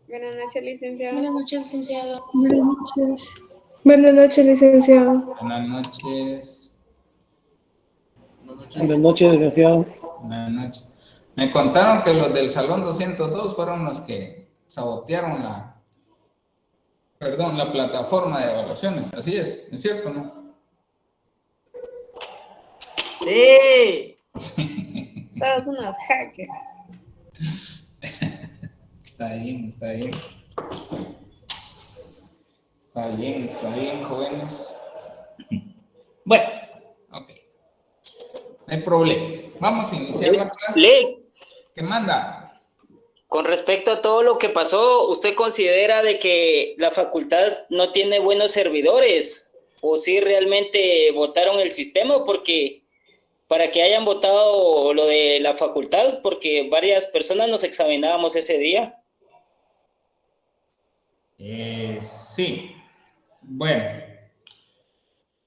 Buenas noches, licenciado. Buenas noches, licenciado. Buenas noches. Buenas noches, licenciado. Buenas noches. Buenas noches, licenciado. Buenas noches. Me contaron que los del Salón 202 fueron los que sabotearon la plataforma de evaluaciones. Así es cierto, ¿no? Sí. Todos unos hackers. Está bien. Está bien, jóvenes. Bueno, ok. No hay problema. Vamos a iniciar la clase. Lee, ¿Qué manda? con respecto a todo lo que pasó, ¿usted considera de que la facultad no tiene buenos servidores? ¿O si realmente votaron el sistema? Porque para que hayan votado lo de la facultad, porque varias personas nos examinábamos ese día. Sí. Bueno,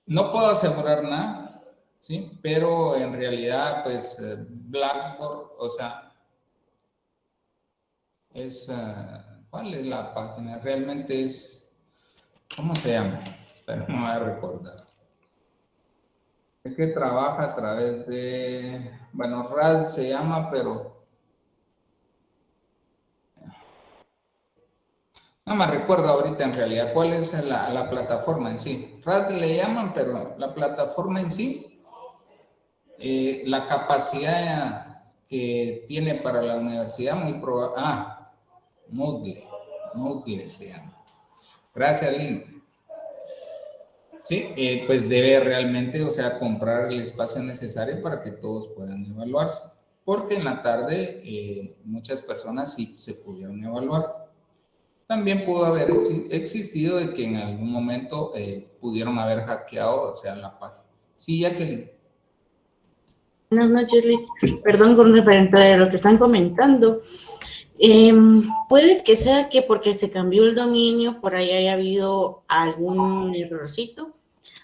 no puedo asegurar nada, ¿sí? Pero en realidad, pues, Blackboard, o sea, ¿cuál es la página? Realmente es, ¿cómo se llama? Espera, no voy a recordar. Es que trabaja a través de, bueno, RAD se llama, pero no me recuerdo ahorita en realidad cuál es la plataforma en sí. RAD le llaman, pero la plataforma en sí, la capacidad que tiene para la universidad, muy probable. Moodle se llama. Gracias, Linda. Sí, pues debe realmente, o sea, comprar el espacio necesario para que todos puedan evaluarse. Porque en la tarde muchas personas sí se pudieron evaluar. También pudo haber existido de que en algún momento pudieron haber hackeado, o sea, la página. Sí, Jacqueline. Buenas noches, Lick. Perdón con referente a lo que están comentando. Puede que sea que porque se cambió el dominio, por ahí haya habido algún errorcito,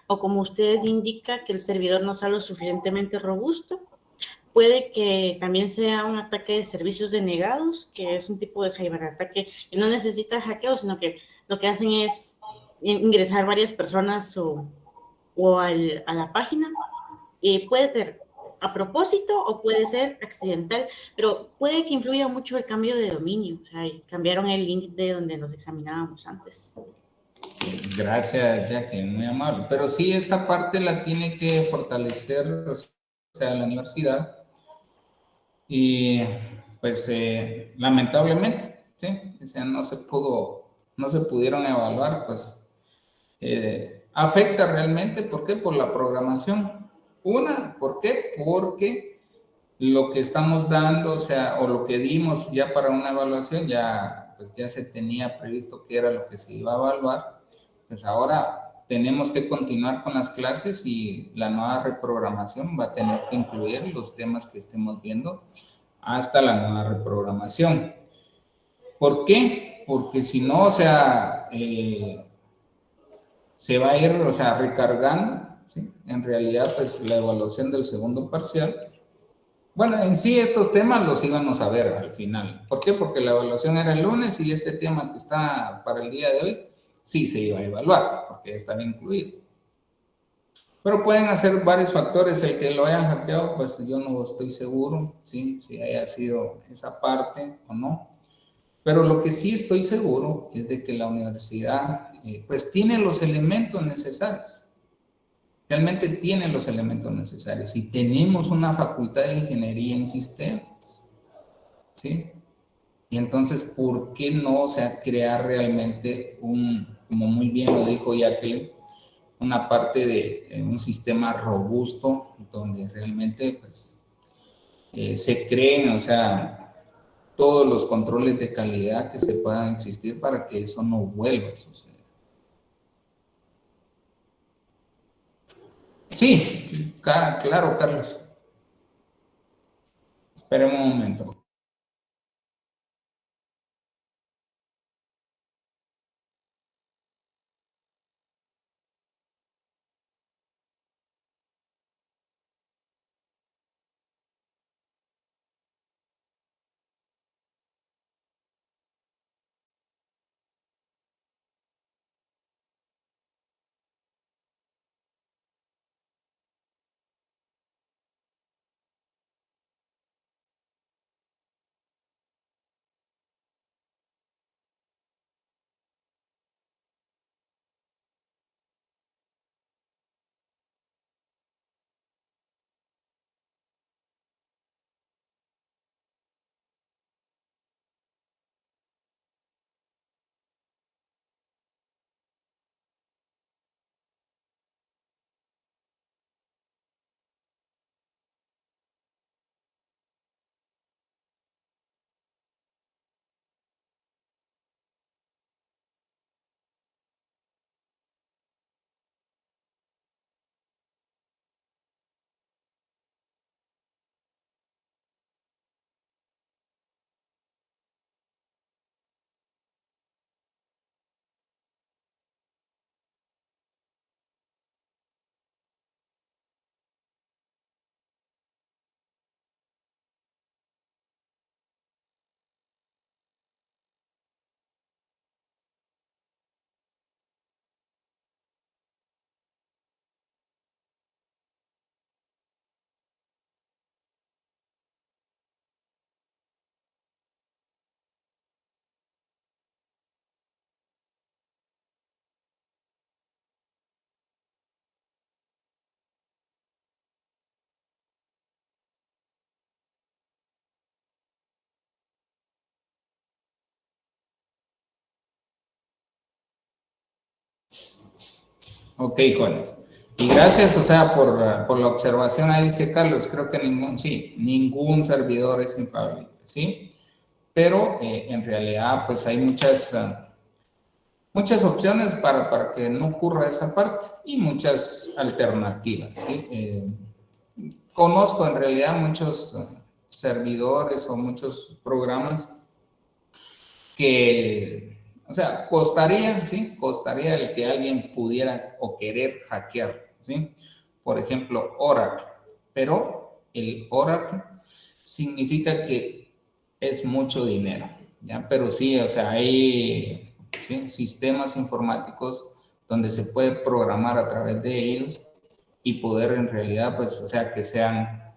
o como usted indica, que el servidor no sea lo suficientemente robusto. Puede que también sea un ataque de servicios denegados, que es un tipo de ciberataque que no necesita hackeo, sino que lo que hacen es ingresar varias personas a la página. Puede ser a propósito o puede ser accidental, pero puede que influya mucho el cambio de dominio. O sea, cambiaron el link de donde nos examinábamos antes. Gracias, Jacqueline, muy amable. Pero sí, esta parte la tiene que fortalecer, o sea, la universidad. Y pues lamentablemente, ¿sí? O sea, no se pudieron evaluar, pues afecta realmente, ¿por qué? Por la programación. ¿Por qué? Porque lo que estamos dando, o sea, o lo que dimos ya para una evaluación, pues ya se tenía previsto que era lo que se iba a evaluar, pues ahora tenemos que continuar con las clases y la nueva reprogramación va a tener que incluir los temas que estemos viendo hasta la nueva reprogramación. ¿Por qué? Porque si no, o sea, se va a ir, o sea, recargando, ¿sí? En realidad, pues la evaluación del segundo parcial. Bueno, en sí estos temas los íbamos a ver al final. ¿Por qué? Porque la evaluación era el lunes y este tema que está para el día de hoy sí se iba a evaluar, porque ya estaba incluido. Pero pueden hacer varios factores. El que lo hayan hackeado, pues yo no estoy seguro, ¿sí? Si haya sido esa parte o no. Pero lo que sí estoy seguro es de que la universidad, pues tiene los elementos necesarios. Realmente tiene los elementos necesarios. Y tenemos una facultad de ingeniería en sistemas, ¿sí? Y entonces, ¿por qué no, o sea, crear realmente como muy bien lo dijo Jacqueline, una parte de un sistema robusto donde realmente, pues, se creen, o sea, todos los controles de calidad que se puedan existir para que eso no vuelva a suceder? Sí, claro, Carlos. Esperemos un momento. Ok, jóvenes. Y gracias, o sea, por la observación ahí, dice Carlos, creo que ningún servidor es infalible, ¿sí? Pero en realidad, pues hay muchas opciones para que no ocurra esa parte y muchas alternativas, ¿sí? Conozco en realidad muchos servidores o muchos programas que, o sea, costaría, ¿sí? Costaría el que alguien pudiera o querer hackear, ¿sí? Por ejemplo, Oracle, pero el Oracle significa que es mucho dinero, ¿ya? Pero sí, o sea, hay, ¿sí?, sistemas informáticos donde se puede programar a través de ellos y poder en realidad, pues, o sea, que sean...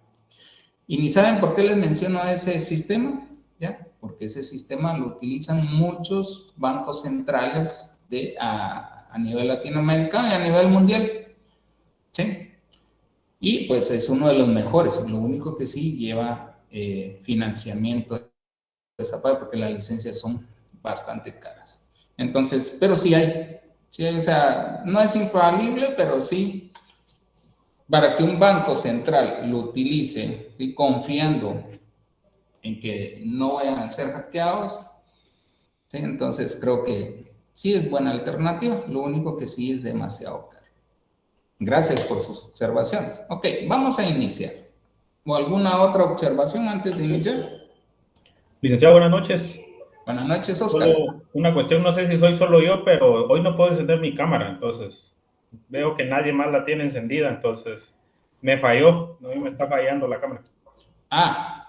¿Y ni saben por qué les menciono ese sistema? ¿Ya? Porque ese sistema lo utilizan muchos bancos centrales a nivel latinoamericano y a nivel mundial, ¿sí? Y pues es uno de los mejores, lo único que sí lleva financiamiento de esa parte porque las licencias son bastante caras. Entonces, pero sí hay, o sea, no es infalible, pero sí, para que un banco central lo utilice, ¿sí?, confiando en que no vayan a ser hackeados, ¿sí? Entonces creo que sí es buena alternativa, lo único que sí es demasiado caro. Gracias por sus observaciones. Ok, vamos a iniciar. ¿O alguna otra observación antes de iniciar? Licenciado, buenas noches. Buenas noches, Oscar. Solo una cuestión, no sé si soy solo yo, pero hoy no puedo encender mi cámara, entonces veo que nadie más la tiene encendida, entonces me falló, no me está fallando la cámara.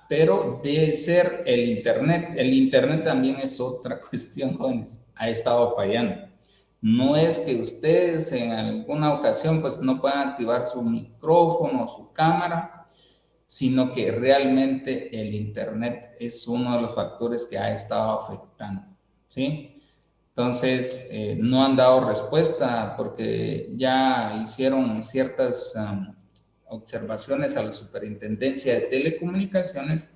Pero debe ser el Internet. El Internet también es otra cuestión, jóvenes. Ha estado fallando. No es que ustedes en alguna ocasión pues no puedan activar su micrófono o su cámara, sino que realmente el Internet es uno de los factores que ha estado afectando, ¿sí? Entonces, no han dado respuesta porque ya hicieron ciertas observaciones a la Superintendencia de Telecomunicaciones,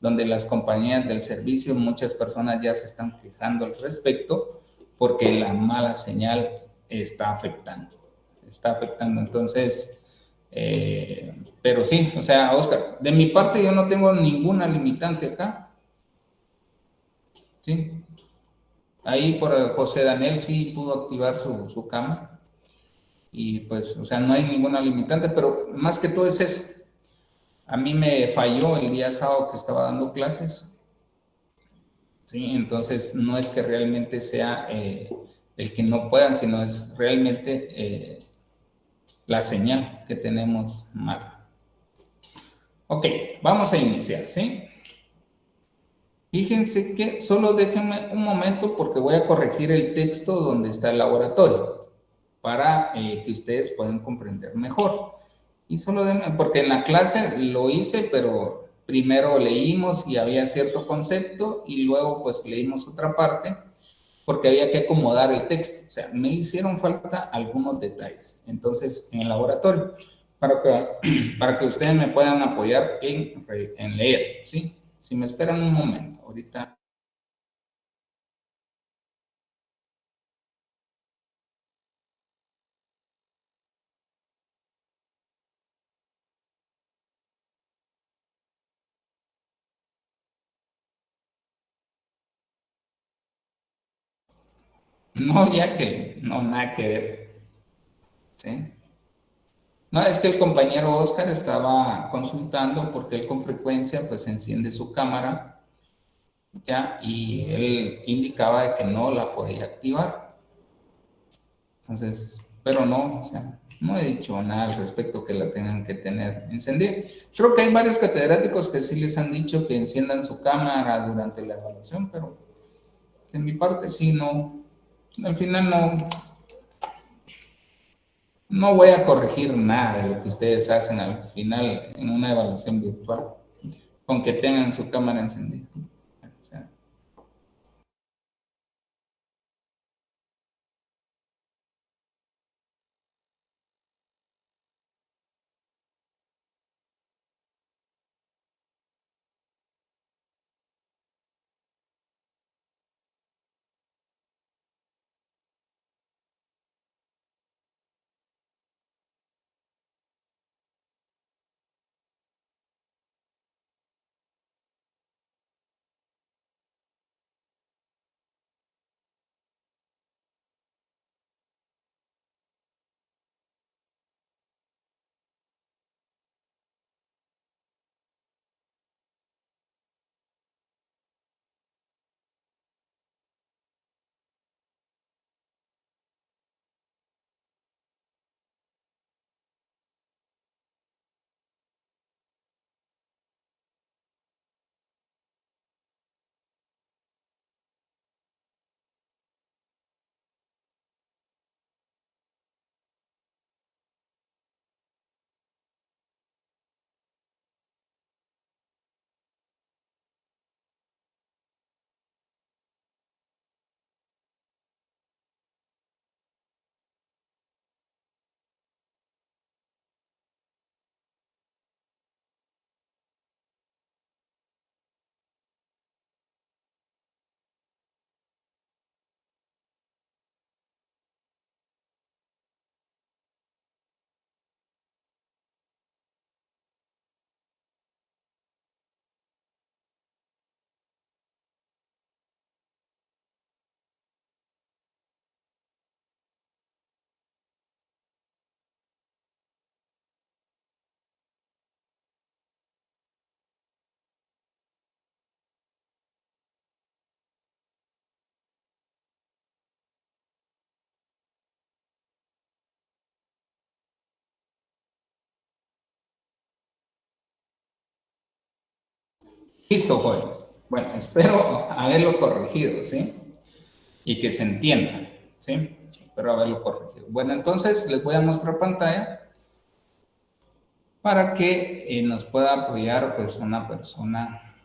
donde las compañías del servicio, muchas personas ya se están quejando al respecto porque la mala señal está afectando. Está afectando. Entonces, pero sí, o sea, Oscar, de mi parte yo no tengo ninguna limitante acá. Sí. Ahí por José Daniel sí pudo activar su cámara. Y pues, o sea, no hay ninguna limitante, pero más que todo es eso. A mí me falló el día sábado que estaba dando clases, ¿sí? Entonces, no es que realmente sea el que no puedan, sino es realmente la señal que tenemos mal. Ok, vamos a iniciar, ¿sí? Fíjense que solo déjenme un momento porque voy a corregir el texto donde está el laboratorio para que ustedes puedan comprender mejor. Y solo denme, porque en la clase lo hice, pero primero leímos y había cierto concepto y luego pues leímos otra parte porque había que acomodar el texto. O sea, me hicieron falta algunos detalles. Entonces, en el laboratorio, para que ustedes me puedan apoyar en leer, ¿sí? Si me esperan un momento, ahorita. No, ya que, no, nada que ver, ¿sí? No, es que el compañero Oscar estaba consultando porque él con frecuencia pues enciende su cámara, ¿ya? Y él indicaba de que no la podía activar. Entonces, pero no, o sea, no he dicho nada al respecto que la tengan que tener encendida. Creo que hay varios catedráticos que sí les han dicho que enciendan su cámara durante la evaluación, pero de mi parte sí, no, al final no voy a corregir nada de lo que ustedes hacen al final en una evaluación virtual, con que tengan su cámara encendida. O sea, Listo, jóvenes. Bueno, espero haberlo corregido, ¿sí? Y que se entienda, ¿sí? Espero haberlo corregido. Bueno, entonces les voy a mostrar pantalla para que nos pueda apoyar, pues, una persona.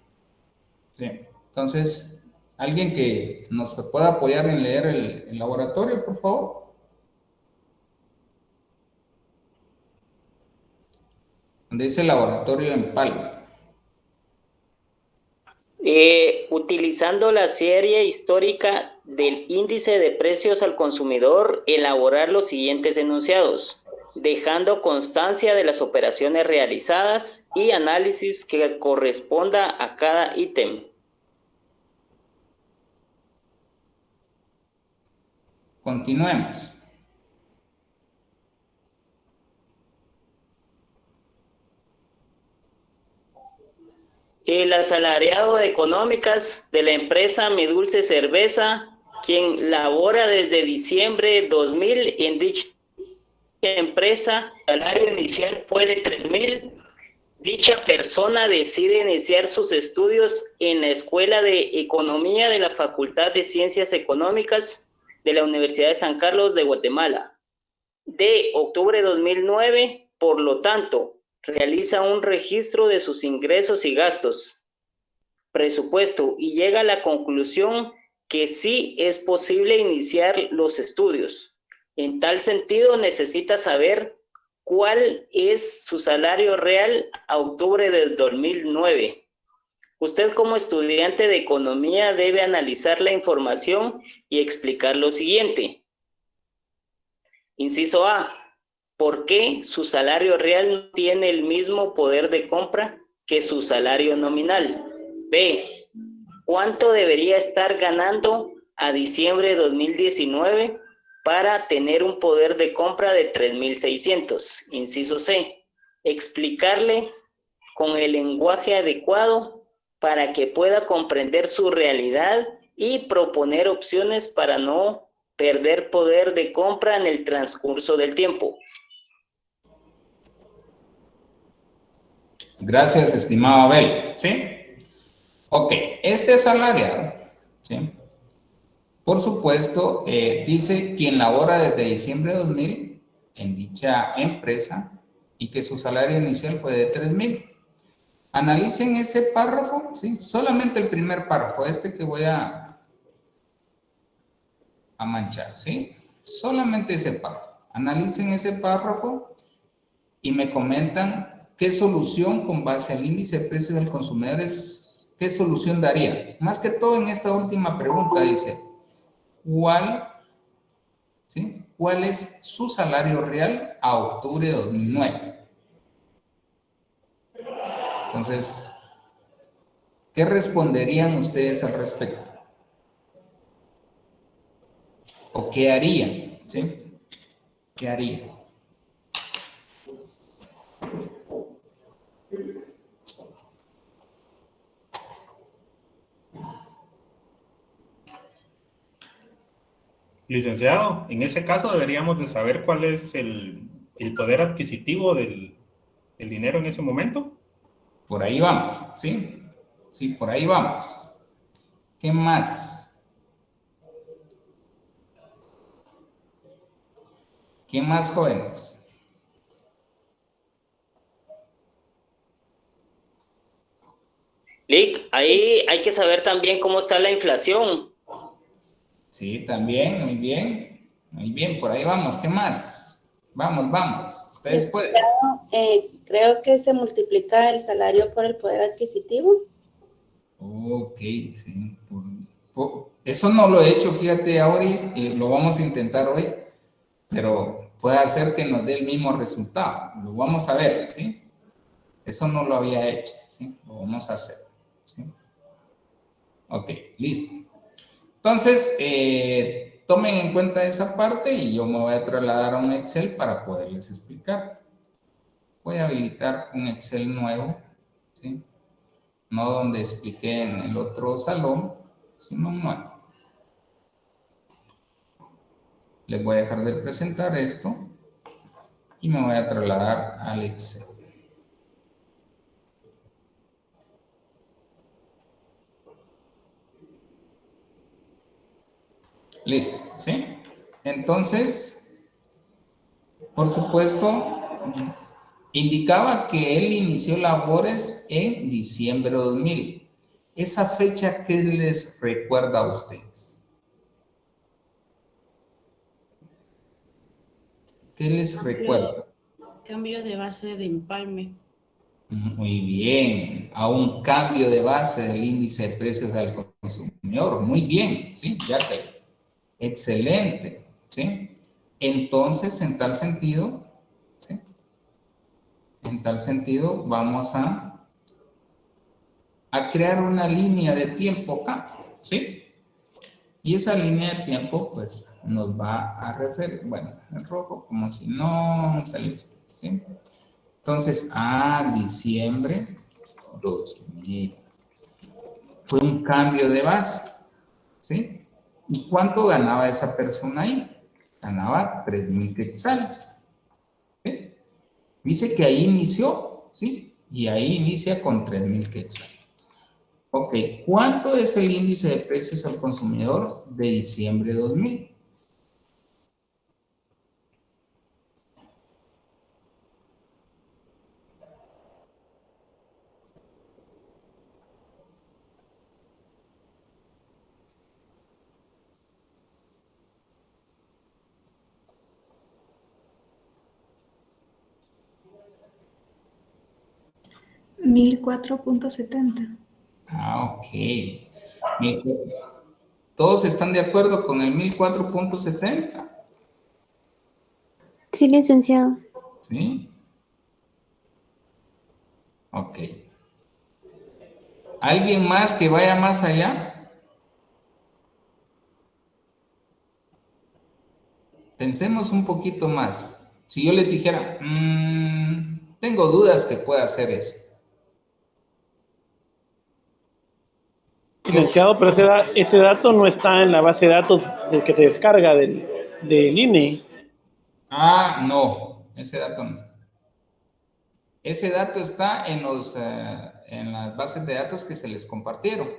¿Sí? Entonces, alguien que nos pueda apoyar en leer el laboratorio, por favor. Donde dice laboratorio en Palma. Utilizando la serie histórica del índice de precios al consumidor, elaborar los siguientes enunciados, dejando constancia de las operaciones realizadas y análisis que corresponda a cada ítem. Continuemos. El asalariado de económicas de la empresa Mi Dulce Cerveza, quien labora desde diciembre de 2000 en dicha empresa, el salario inicial fue de 3,000. Dicha persona decide iniciar sus estudios en la Escuela de Economía de la Facultad de Ciencias Económicas de la Universidad de San Carlos de Guatemala. De octubre de 2009, por lo tanto, realiza un registro de sus ingresos y gastos, presupuesto, y llega a la conclusión que sí es posible iniciar los estudios. En tal sentido, necesita saber cuál es su salario real a octubre del 2009. Usted, como estudiante de economía, debe analizar la información y explicar lo siguiente. Inciso A. ¿Por qué su salario real no tiene el mismo poder de compra que su salario nominal? B. ¿Cuánto debería estar ganando a diciembre de 2019 para tener un poder de compra de 3,600? Inciso C. Explicarle con el lenguaje adecuado para que pueda comprender su realidad y proponer opciones para no perder poder de compra en el transcurso del tiempo. Gracias, estimado Abel. ¿Sí? Ok, este asalariado, ¿sí? Por supuesto, dice quien labora desde diciembre de 2000 en dicha empresa y que su salario inicial fue de 3,000. Analicen ese párrafo, ¿sí? Solamente el primer párrafo, este que voy a manchar, ¿sí? Solamente ese párrafo. Analicen ese párrafo y me comentan qué solución con base al índice de precios del consumidor qué solución daría. Más que todo en esta última pregunta dice, ¿cuál es su salario real a octubre de 2009? Entonces, ¿qué responderían ustedes al respecto? ¿O qué harían? ¿Sí? ¿Qué harían? Licenciado, en ese caso deberíamos de saber cuál es el poder adquisitivo del dinero en ese momento. Por ahí vamos, ¿sí? Sí, por ahí vamos. ¿Qué más? ¿Qué más, jóvenes? Lick, ahí hay que saber también cómo está la inflación. Sí, también, muy bien. Muy bien, por ahí vamos. ¿Qué más? Vamos. Ustedes pueden. Creo que se multiplica el salario por el poder adquisitivo. Ok, sí. Eso no lo he hecho, fíjate, Auri, lo vamos a intentar hoy, pero puede ser que nos dé el mismo resultado. Lo vamos a ver, ¿sí? Eso no lo había hecho, ¿sí? Lo vamos a hacer, ¿sí? Ok, listo. Entonces, tomen en cuenta esa parte y yo me voy a trasladar a un Excel para poderles explicar. Voy a habilitar un Excel nuevo, ¿sí? No donde expliqué en el otro salón, sino nuevo. Les voy a dejar de presentar esto y me voy a trasladar al Excel. Listo, ¿sí? Entonces, por supuesto, indicaba que él inició labores en diciembre de 2000. ¿Esa fecha qué les recuerda a ustedes? ¿Qué les recuerda? Cambio de base de empalme. Muy bien, a un cambio de base del índice de precios al consumidor. Muy bien, ¿sí? Ya que excelente, ¿sí? Entonces, en tal sentido, ¿sí? En tal sentido, vamos a crear una línea de tiempo acá, ¿sí? Y esa línea de tiempo, pues, nos va a referir, bueno, en rojo, como si no saliste, ¿sí? Entonces, diciembre 2000. Fue un cambio de base, ¿sí? ¿Y cuánto ganaba esa persona ahí? Ganaba 3,000 quetzales, ¿sí? Dice que ahí inició, ¿sí? Y ahí inicia con 3,000 quetzales. Ok, ¿cuánto es el índice de precios al consumidor de diciembre de 2000? $1,004.70. Ok. ¿Todos están de acuerdo con el 1,004.70? Sí, licenciado. ¿Sí? Ok. ¿Alguien más que vaya más allá? Pensemos un poquito más. Si yo les dijera, tengo dudas que pueda hacer eso. Licenciado, pero ese dato no está en la base de datos del que se descarga del INE. No, ese dato no está. Ese dato está en las bases de datos que se les compartieron.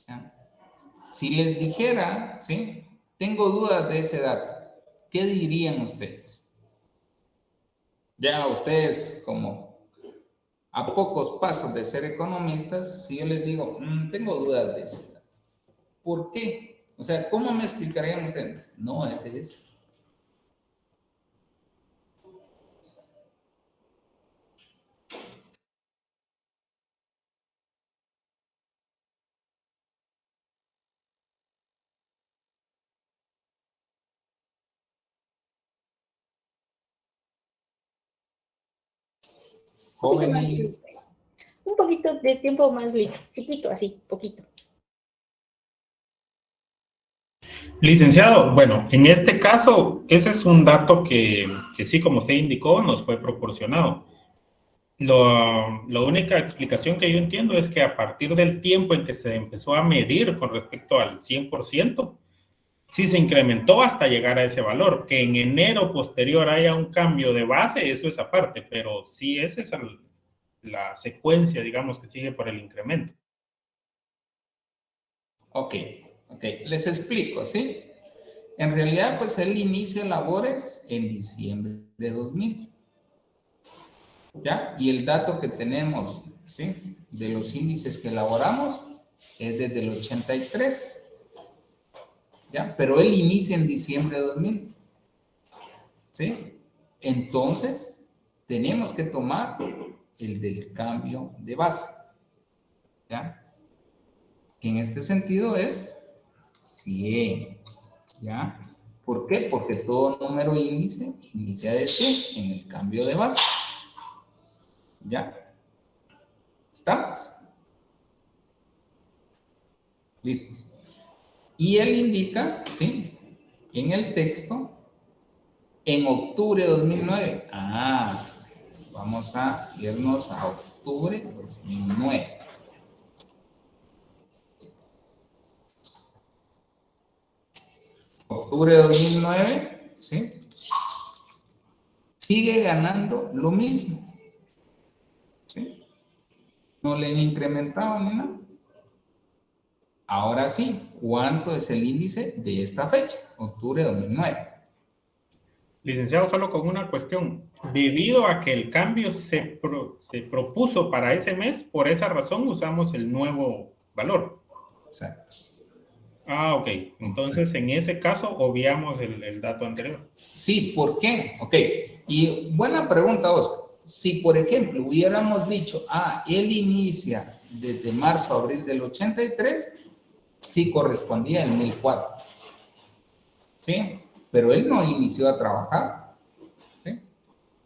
¿Ya? Si les dijera, ¿sí? Tengo dudas de ese dato, ¿qué dirían ustedes? Ya ustedes, como a pocos pasos de ser economistas, si yo les digo, tengo dudas de ese dato, ¿por qué? O sea, ¿cómo me explicarían ustedes? No, ese es. Jóvenes. Un poquito de tiempo más, chiquito, así, poquito. Licenciado, bueno, en este caso, ese es un dato que sí, como usted indicó, nos fue proporcionado. La única explicación que yo entiendo es que a partir del tiempo en que se empezó a medir con respecto al 100%, sí se incrementó hasta llegar a ese valor. Que en enero posterior haya un cambio de base, eso es aparte, pero sí esa es la secuencia, digamos, que sigue por el incremento. Ok, les explico, ¿sí? En realidad, pues él inicia labores en diciembre de 2000, ¿ya? Y el dato que tenemos, ¿sí? De los índices que elaboramos es desde el 83, ¿ya? Pero él inicia en diciembre de 2000, ¿sí? Entonces, tenemos que tomar el del cambio de base, ¿ya? Que en este sentido es 100, ¿ya? ¿Por qué? Porque todo número índice inicia de 100 en el cambio de base. ¿Ya? ¿Estamos? Listos. Y él indica, ¿sí? En el texto, en octubre de 2009. Vamos a irnos a octubre de 2009. Octubre de 2009, ¿sí? Sigue ganando lo mismo. ¿sí? No le han incrementado ni nada. Ahora sí, ¿cuánto es el índice de esta fecha? Octubre de 2009. Licenciado, solo con una cuestión. Debido a que el cambio se propuso para ese mes, por esa razón usamos el nuevo valor. Exacto. Ah, ok. Entonces, en ese caso, obviamos el dato anterior. Sí, ¿por qué? Ok. Y buena pregunta, Oscar. Si, por ejemplo, hubiéramos dicho, él inicia desde marzo a abril del 83, sí correspondía el 1004. ¿Sí? Pero él no inició a trabajar. ¿Sí?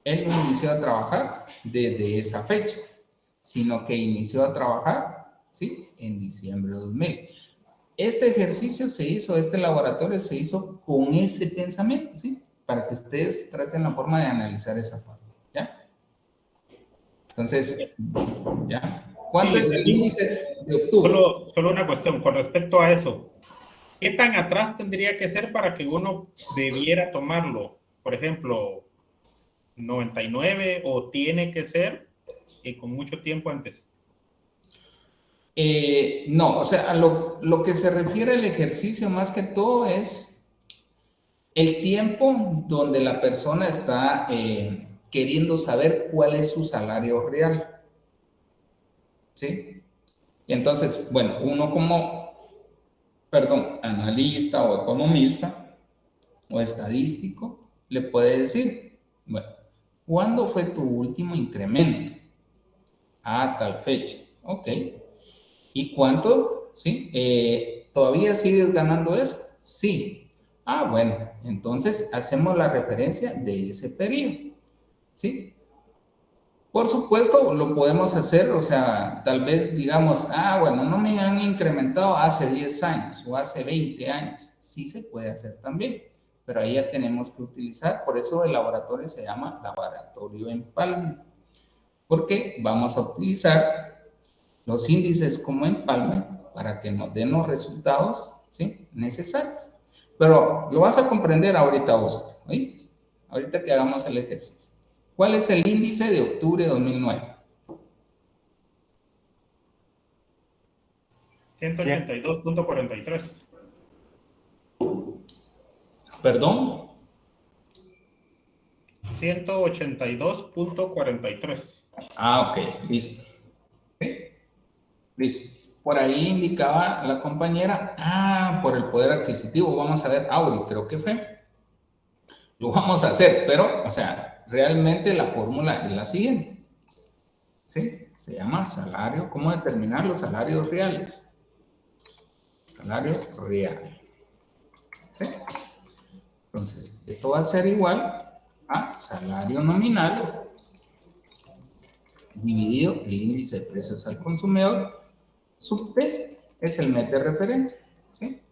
Él no inició a trabajar desde esa fecha, sino que inició a trabajar, ¿sí? En diciembre de 2000. Este ejercicio se hizo, este laboratorio se hizo con ese pensamiento, ¿sí? Para que ustedes traten la forma de analizar esa parte, ¿ya? Entonces, ¿ya? ¿Cuánto es el índice de octubre? Solo una cuestión con respecto a eso. ¿Qué tan atrás tendría que ser para que uno debiera tomarlo? Por ejemplo, 99 o tiene que ser con mucho tiempo antes. No, o sea, a lo que se refiere al ejercicio más que todo es el tiempo donde la persona está queriendo saber cuál es su salario real. ¿Sí? Y entonces, bueno, uno como, analista o economista o estadístico, le puede decir, bueno, ¿cuándo fue tu último incremento? Tal fecha. Ok. ¿Y cuánto? ¿Sí? ¿Todavía sigues ganando eso? Sí. Bueno, entonces hacemos la referencia de ese periodo. ¿Sí? Por supuesto, lo podemos hacer, o sea, tal vez digamos, bueno, no me han incrementado hace 10 años o hace 20 años. Sí se puede hacer también, pero ahí ya tenemos que utilizar, por eso el laboratorio se llama laboratorio empalme, porque vamos a utilizar los índices como empalme para que nos den los resultados, ¿sí? Necesarios. Pero lo vas a comprender ahorita, Oscar, ¿oíste? Ahorita que hagamos el ejercicio. ¿Cuál es el índice de octubre de 2009? 182.43. ¿Perdón? 182.43. Ok, listo. ¿Okay? Listo. Por ahí indicaba la compañera, por el poder adquisitivo, vamos a ver, Auri, creo que fue. Lo vamos a hacer, pero, o sea, realmente la fórmula es la siguiente. ¿Sí? Se llama salario, ¿cómo determinar los salarios reales? Salario real. ¿Sí? Entonces, esto va a ser igual a salario nominal dividido el índice de precios al consumidor, sub T es el mes de referencia. ¿Sí?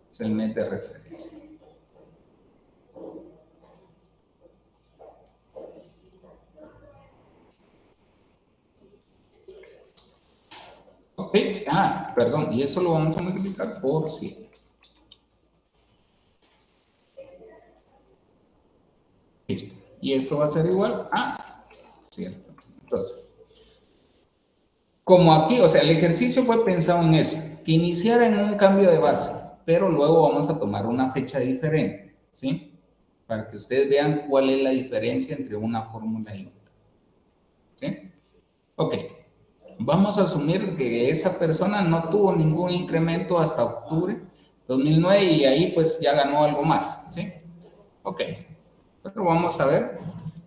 Es el mes de referencia. Ok, perdón, y eso lo vamos a multiplicar por 100. Listo. Y esto va a ser igual a, ¿cierto? Entonces, como aquí, o sea, el ejercicio fue pensado en eso, que iniciara en un cambio de base, pero luego vamos a tomar una fecha diferente, ¿sí? Para que ustedes vean cuál es la diferencia entre una fórmula y otra. ¿Sí? Ok. Vamos a asumir que esa persona no tuvo ningún incremento hasta octubre 2009 y ahí pues ya ganó algo más, ¿sí? Ok. Pero vamos a ver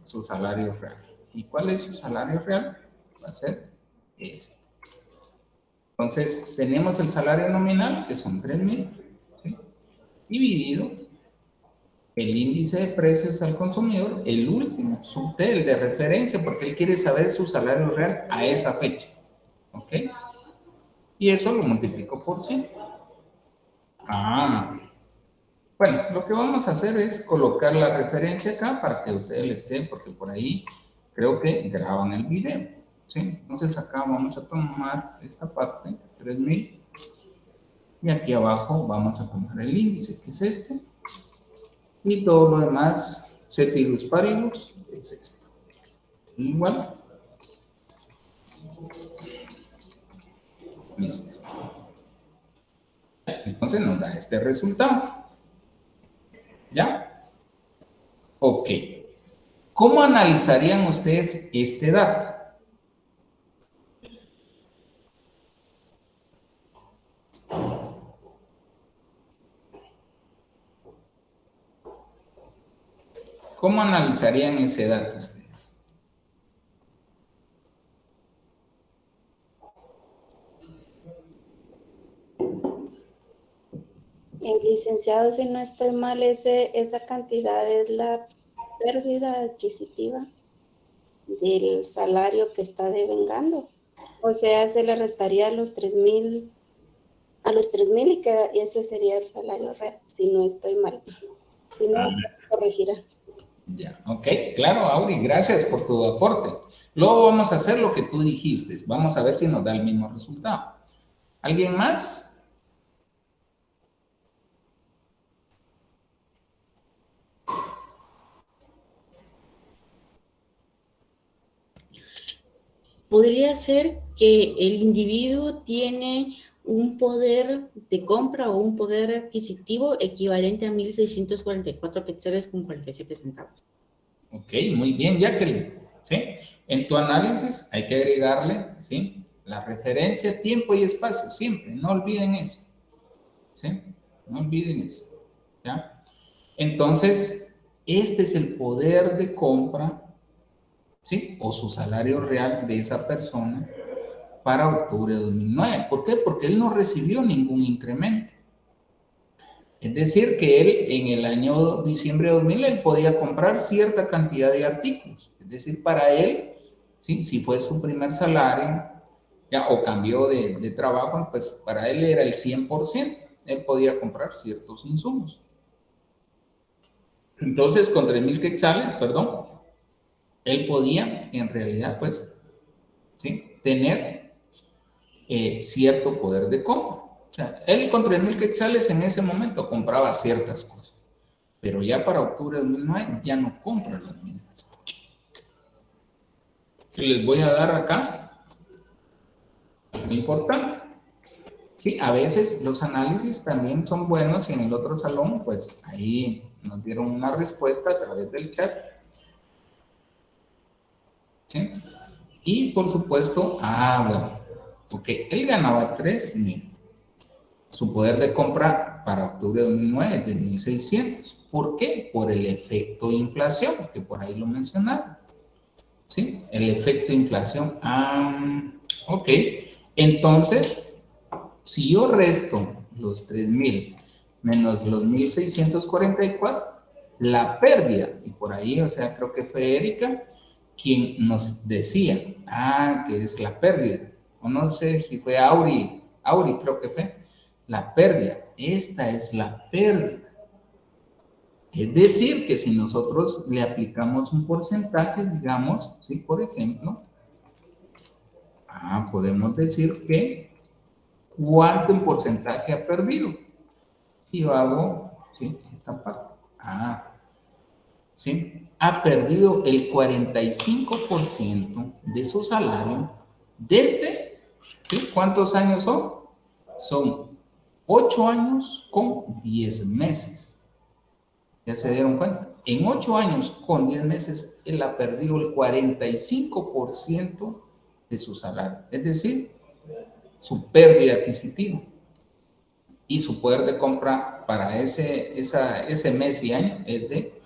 su salario real. ¿Y cuál es su salario real? Va a ser este. Entonces, tenemos el salario nominal, que son 3,000, ¿sí? Dividido el índice de precios al consumidor, el último, sub T, el de referencia, porque él quiere saber su salario real a esa fecha. ¿Ok? Y eso lo multiplico por 100. Bueno, lo que vamos a hacer es colocar la referencia acá para que ustedes les quede, porque por ahí creo que graban el video. ¿Sí? Entonces acá vamos a tomar esta parte, 3,000. Y aquí abajo vamos a tomar el índice, que es este. Y todo lo demás, ceteris paribus, es esto. Igual Listo. Entonces nos da este resultado. ¿Ya? Ok. ¿Cómo analizarían ustedes este dato? ¿Cómo analizarían ese dato ustedes? Licenciado, si no estoy mal, esa cantidad es la pérdida adquisitiva del salario que está devengando. O sea, se le restaría a los 3,000 y ese sería el salario real, si no estoy mal. Si no, usted corregirá. Ya, ok, claro, Auri, gracias por tu aporte. Luego vamos a hacer lo que tú dijiste. Vamos a ver si nos da el mismo resultado. ¿Alguien más? Podría ser que el individuo tiene un poder de compra o un poder adquisitivo equivalente a 1.644 quetzales con 47 centavos. Ok, muy bien, Jacqueline. ¿Sí? En tu análisis hay que agregarle, ¿sí?, la referencia, tiempo y espacio, siempre. No olviden eso. ¿Sí? No olviden eso. ¿Ya? Entonces, este es el poder de compra, ¿sí?, o su salario real de esa persona para octubre de 2009. ¿Por qué? Porque él no recibió ningún incremento. Es decir, que él en el año diciembre de 2000 él podía comprar cierta cantidad de artículos. Es decir, para él, ¿sí?, si fue su primer salario, ya, o cambió de trabajo, pues para él era el 100%. Él podía comprar ciertos insumos. Entonces, con 3,000 quetzales, perdón, él podía, en realidad, pues, ¿sí?, tener cierto poder de compra. O sea, él con 3,000 quetzales en ese momento compraba ciertas cosas, pero ya para octubre de 2009 ya no compra las mismas. Y les voy a dar acá algo importante. Sí, a veces los análisis también son buenos y en el otro salón, pues ahí nos dieron una respuesta a través del chat. ¿Sí? Y por supuesto, bueno, ok, él ganaba 3,000. Su poder de compra para octubre de 2009 es de 1,600. ¿Por qué? Por el efecto inflación, que por ahí lo mencionaron. ¿Sí? El efecto inflación. Ok. Entonces, si yo resto los 3,000 menos los 1,644, la pérdida, y por ahí, o sea, creo que fue Erika quien nos decía, que es la pérdida, o no sé si fue Auri creo que fue, la pérdida, esta es la pérdida. Es decir, que si nosotros le aplicamos un porcentaje, digamos, ¿sí?, por ejemplo, podemos decir que ¿cuánto en porcentaje ha perdido? Si yo hago, ¿sí?, esta parte, ¿sí?, ha perdido el 45% de su salario desde, ¿sí?, ¿cuántos años son? Son 8 años con 10 meses. ¿Ya se dieron cuenta? En 8 años con 10 meses, él ha perdido el 45% de su salario. Es decir, su pérdida adquisitiva. Y su poder de compra para ese mes y año es de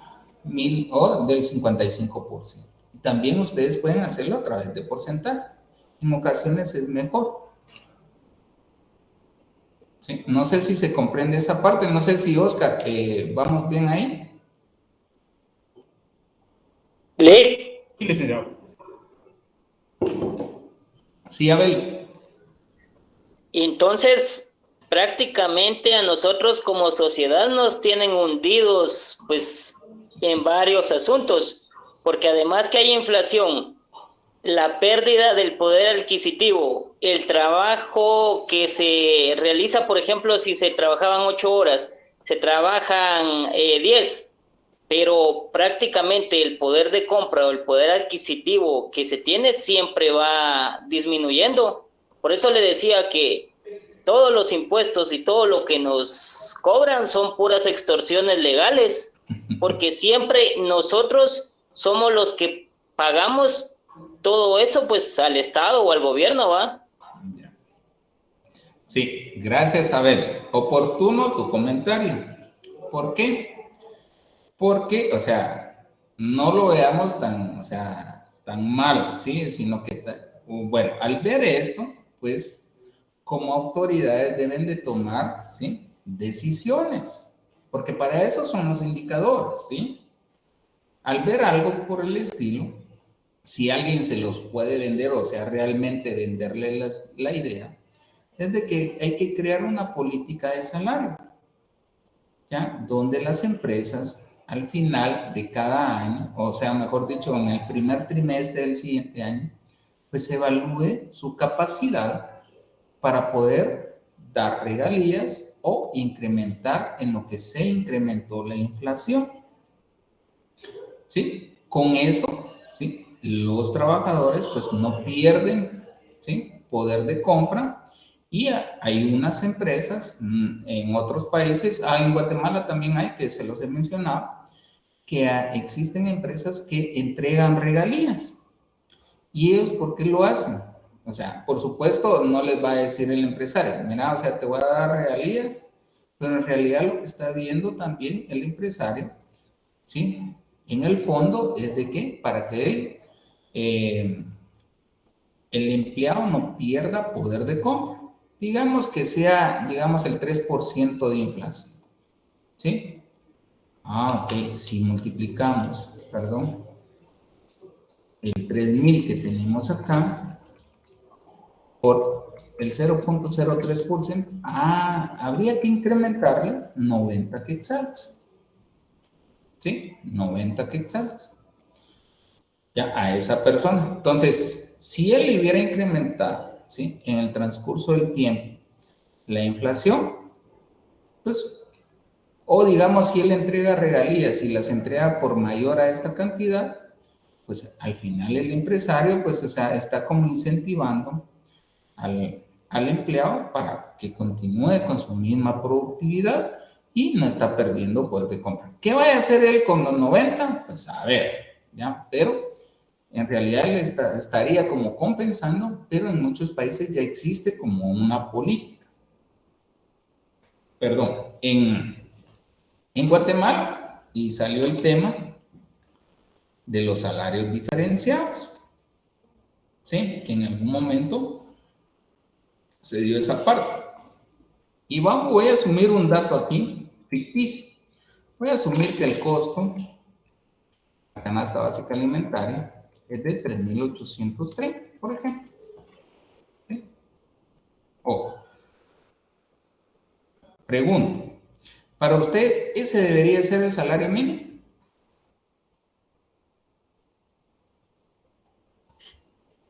1,000 o del 55%. También ustedes pueden hacerlo a través de porcentaje. En ocasiones es mejor. ¿Sí? No sé si se comprende esa parte. No sé si, Oscar, ¿vamos bien ahí? ¿Le? Sí, licenciado. Sí, Abel. Entonces, prácticamente a nosotros como sociedad nos tienen hundidos, pues, en varios asuntos, porque además que hay inflación, la pérdida del poder adquisitivo, el trabajo que se realiza, por ejemplo, si se trabajaban 8 horas, se trabajan 10, pero prácticamente el poder de compra o el poder adquisitivo que se tiene siempre va disminuyendo. Por eso le decía que todos los impuestos y todo lo que nos cobran son puras extorsiones legales, porque siempre nosotros somos los que pagamos todo eso pues al Estado o al gobierno, ¿va? Sí, gracias, Abel. Oportuno tu comentario. ¿Por qué? Porque, o sea, no lo veamos tan, o sea, tan mal, ¿sí? Sino que, bueno, al ver esto, pues, como autoridades deben de tomar, ¿sí? Decisiones, porque para eso son los indicadores, ¿sí? Al ver algo por el estilo, si alguien se los puede vender, o sea, realmente venderle la idea, es de que hay que crear una política de salario, ¿ya? Donde las empresas al final de cada año, o sea, mejor dicho, en el primer trimestre del siguiente año, pues evalúe su capacidad para poder dar regalías o incrementar en lo que se incrementó la inflación. ¿Sí? Con eso, ¿sí? Los trabajadores pues no pierden, ¿sí? Poder de compra y hay unas empresas en otros países, en Guatemala también hay, que se los he mencionado, que existen empresas que entregan regalías. ¿Y ellos por qué lo hacen? O sea, por supuesto no les va a decir el empresario, mira, o sea, te voy a dar regalías, pero en realidad lo que está viendo también el empresario, ¿sí? En el fondo es de que para que el empleado no pierda poder de compra. Digamos que sea, digamos, el 3% de inflación. ¿Sí? Ok, si multiplicamos, perdón, el 3,000 que tenemos acá por el 0,03%, habría que incrementarle 90 quetzales. ¿Sí? 90 quetzales. Ya, a esa persona. Entonces, si él le hubiera incrementado, ¿sí? En el transcurso del tiempo la inflación, pues, o digamos, si él entrega regalías y las entrega por mayor a esta cantidad, pues al final el empresario, pues, o sea, está como incentivando al empleado para que continúe con su misma productividad y no está perdiendo poder de compra. ¿Qué va a hacer él con los 90? Pues a ver, ¿ya? Pero en realidad él estaría como compensando, pero en muchos países ya existe como una política. Perdón, en Guatemala, y salió el tema de los salarios diferenciados, ¿sí? Que en algún momento se dio esa parte. Y voy a asumir un dato aquí, ficticio. Voy a asumir que el costo, la canasta básica alimentaria, es de 3,830, por ejemplo. ¿Sí? Ojo. Pregunto, ¿para ustedes ese debería ser el salario mínimo?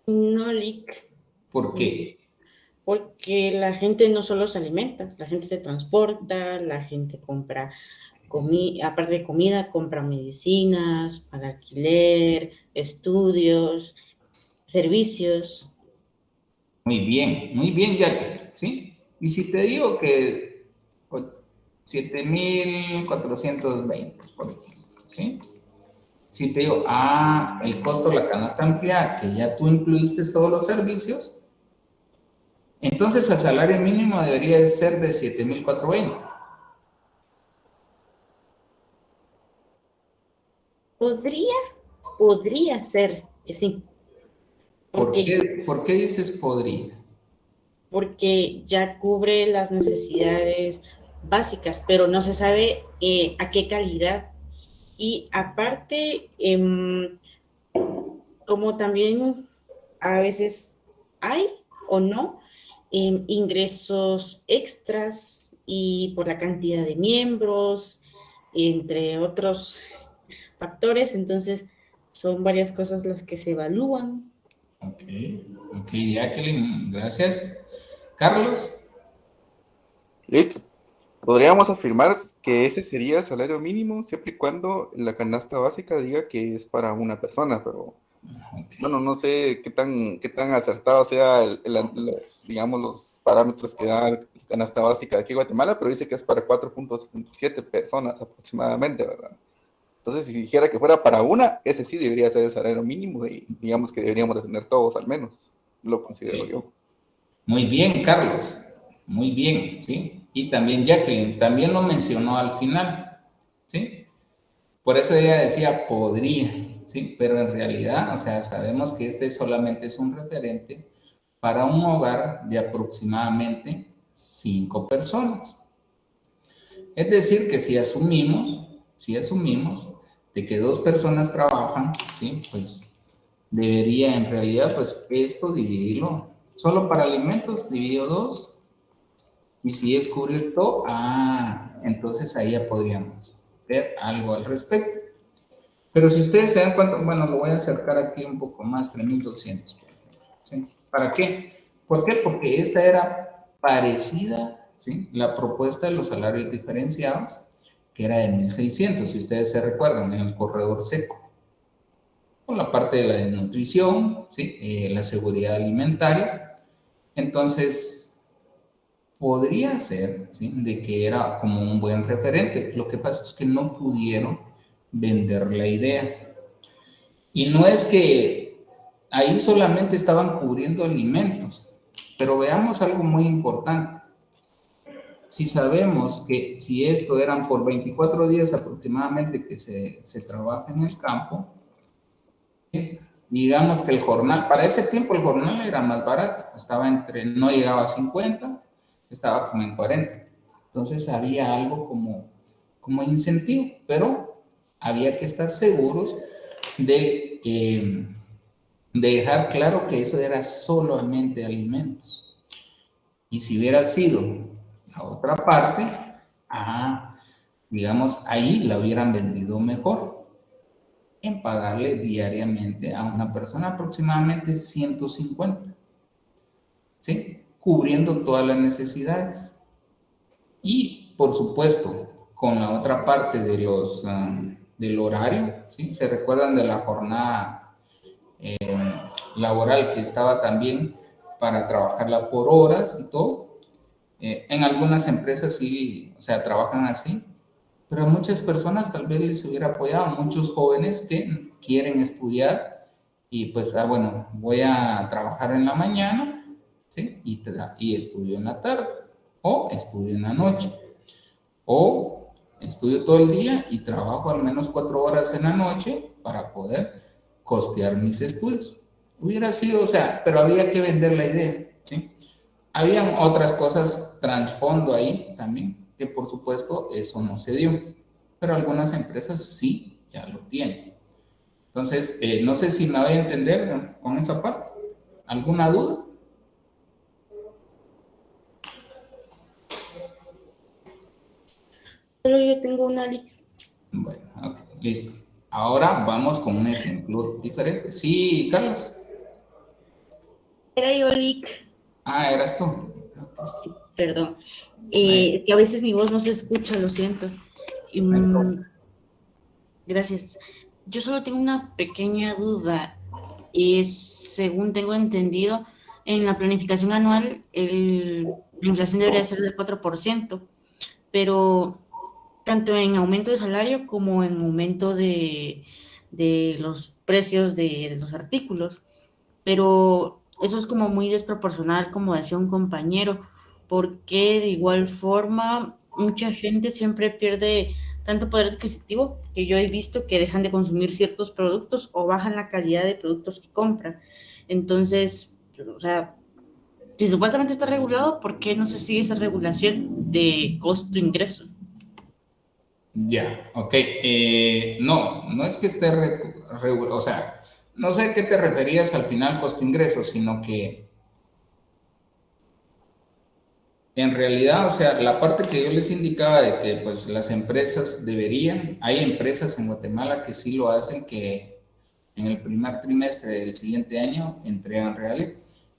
No, Lick, ¿Por qué? porque la gente no solo se alimenta, la gente se transporta, la gente compra aparte de comida, compra medicinas, paga alquiler, estudios, servicios. Muy bien, Jackie, ¿sí? Y si te digo que 7,420, por ejemplo, ¿sí? Si te digo, el costo de la canasta ampliada, que ya tú incluiste todos los servicios, entonces el salario mínimo debería ser de 7,420. Podría ser que sí. ¿Por qué dices podría? Porque ya cubre las necesidades básicas, pero no se sabe a qué calidad. Y aparte, como también a veces hay o no ingresos extras y por la cantidad de miembros, entre otros factores, entonces son varias cosas las que se evalúan. Ok, Jacqueline, gracias. Carlos. Lick, podríamos afirmar que ese sería el salario mínimo siempre y cuando la canasta básica diga que es para una persona, pero bueno, no sé qué tan acertado sea digamos, los parámetros que da la canasta básica de aquí en Guatemala, pero dice que es para 4.77 personas aproximadamente, ¿verdad? Entonces, si dijera que fuera para una, ese sí debería ser el salario mínimo y digamos que deberíamos de tener todos al menos, lo considero yo. Muy bien, Carlos. Muy bien, ¿sí? Y también Jacqueline, también lo mencionó al final, ¿sí? Por eso ella decía podría, ¿sí? Pero en realidad, o sea, sabemos que este solamente es un referente para un hogar de aproximadamente 5 personas. Es decir, que si asumimos de que 2 personas trabajan, ¿sí? Pues debería en realidad, pues esto dividirlo. Solo para alimentos, dividido 2. Y si es cubrir todo, entonces ahí ya podríamos ver algo al respecto. Pero si ustedes se dan cuenta, bueno, lo voy a acercar aquí un poco más, 3.200. ¿Sí? ¿Para qué? ¿Por qué? Porque esta era parecida, ¿sí? La propuesta de los salarios diferenciados, que era de 1.600, si ustedes se recuerdan, en el corredor seco. Con la parte de la desnutrición, ¿sí? La seguridad alimentaria. Entonces, podría ser, ¿sí? De que era como un buen referente. Lo que pasa es que no pudieron vender la idea. Y no es que ahí solamente estaban cubriendo alimentos, pero veamos algo muy importante. Si sabemos que si esto eran por 24 días aproximadamente que se trabaja en el campo, digamos que el jornal, para ese tiempo el jornal era más barato, no llegaba a 50, estaba como en 40. Entonces había algo como incentivo, pero había que estar seguros de dejar claro que eso era solamente alimentos. Y si hubiera sido la otra parte, digamos, ahí la hubieran vendido mejor, en pagarle diariamente a una persona aproximadamente 150, ¿sí? Cubriendo todas las necesidades. Y, por supuesto, con la otra parte del horario, ¿sí? ¿Se recuerdan de la jornada laboral que estaba también para trabajarla por horas y todo? En algunas empresas sí, o sea, trabajan así, pero a muchas personas tal vez les hubiera apoyado, muchos jóvenes que quieren estudiar y pues, bueno, voy a trabajar en la mañana, ¿sí? Y estudio en la tarde, o estudio en la noche, o estudio todo el día y trabajo al menos 4 horas en la noche para poder costear mis estudios. Hubiera sido, o sea, pero había que vender la idea, ¿sí? Habían otras cosas trasfondo ahí también, que por supuesto eso no se dio, pero algunas empresas sí ya lo tienen. Entonces, no sé si me voy a entender con esa parte. ¿Alguna duda? Pero yo tengo una lista. Bueno, ok, listo. Ahora vamos con un ejemplo diferente. Sí, Carlos. Era yo, Lick. Eras tú. Perdón. Es que a veces mi voz no se escucha, lo siento. Gracias. Yo solo tengo una pequeña duda. Según tengo entendido, en la planificación anual, la inflación debería ser del 4%, pero tanto en aumento de salario como en aumento de los precios de los artículos. Pero eso es como muy desproporcional, como decía un compañero, porque de igual forma mucha gente siempre pierde tanto poder adquisitivo que yo he visto que dejan de consumir ciertos productos o bajan la calidad de productos que compran. Entonces, o sea, si supuestamente está regulado, ¿por qué no se sigue esa regulación de costo-ingreso? Ya, ok. No es que esté o sea, no sé a qué te referías al final costo-ingreso, sino que en realidad, o sea, la parte que yo les indicaba de que pues las empresas hay empresas en Guatemala que sí lo hacen, que en el primer trimestre del siguiente año entregan reales,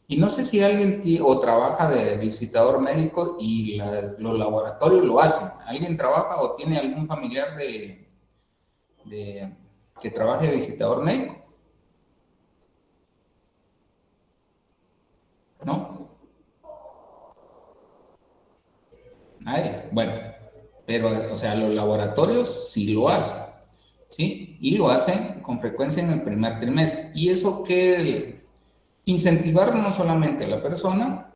Y no sé si alguien o trabaja de visitador médico y los laboratorios lo hacen. ¿Alguien trabaja o tiene algún familiar que trabaje de visitador médico? ¿No? Nadie. Bueno, pero, o sea, los laboratorios sí lo hacen, ¿sí? Y lo hacen con frecuencia en el primer trimestre. Y eso que incentivar no solamente a la persona,